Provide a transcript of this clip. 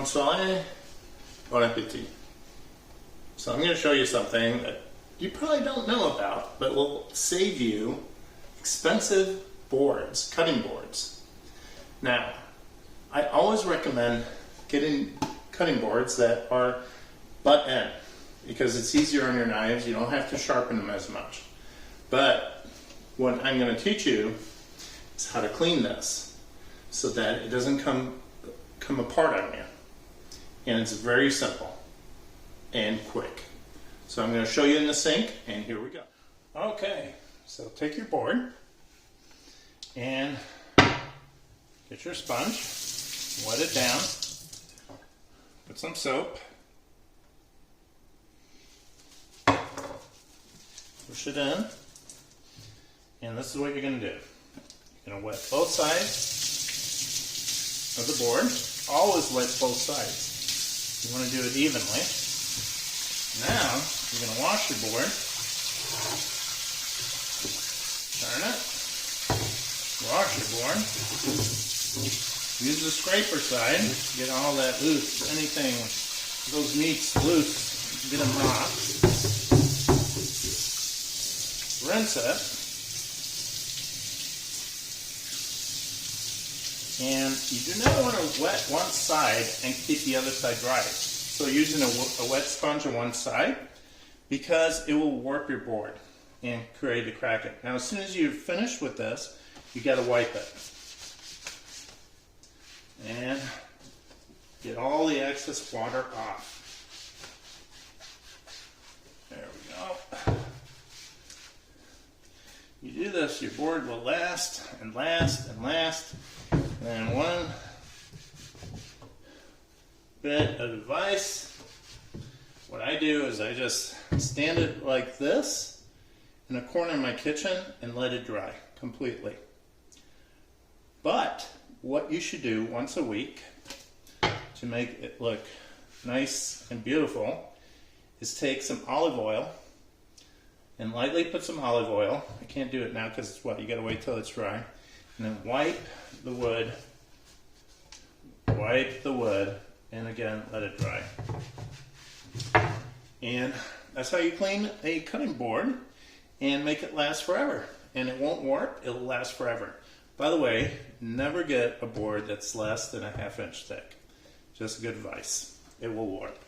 Bonne soirée, bon appétit. So I'm going to show you something that you probably don't know about, but will save you expensive boards, cutting boards. Now, I always recommend getting cutting boards that are butt end because it's easier on your knives. You don't have to sharpen them as much. But what I'm going to teach you is how to clean this so that it doesn't come apart on you. And it's very simple and quick. So I'm going to show you in the sink, and here we go. Okay, so take your board and get your sponge, wet it down, put some soap, push it in, and this is what you're going to do. You're going to wet both sides of the board. Always wet both sides. You want to do it evenly. Now, you're going to wash your board. Turn it. Wash your board. Use the scraper side to get all that loose. Anything, those meats loose, get them off. Rinse it. And you do not want to wet one side and keep the other side dry. So using a wet sponge on one side, because it will warp your board and create a crack it. Now as soon as you're finished with this, you got to wipe it. And get all the excess water off. There we go. You do this, your board will last and last and last. And one bit of advice, what I do is I just stand it like this in a corner of my kitchen and let it dry completely. But what you should do once a week to make it look nice and beautiful is take some olive oil and lightly put some olive oil. I can't do it now because it's wet. You gotta wait till it's dry. And then wipe the wood, and again, let it dry. And that's how you clean a cutting board and make it last forever. And it won't warp, it'll last forever. By the way, never get a board that's less than a 1/2 inch thick. Just good advice. It will warp.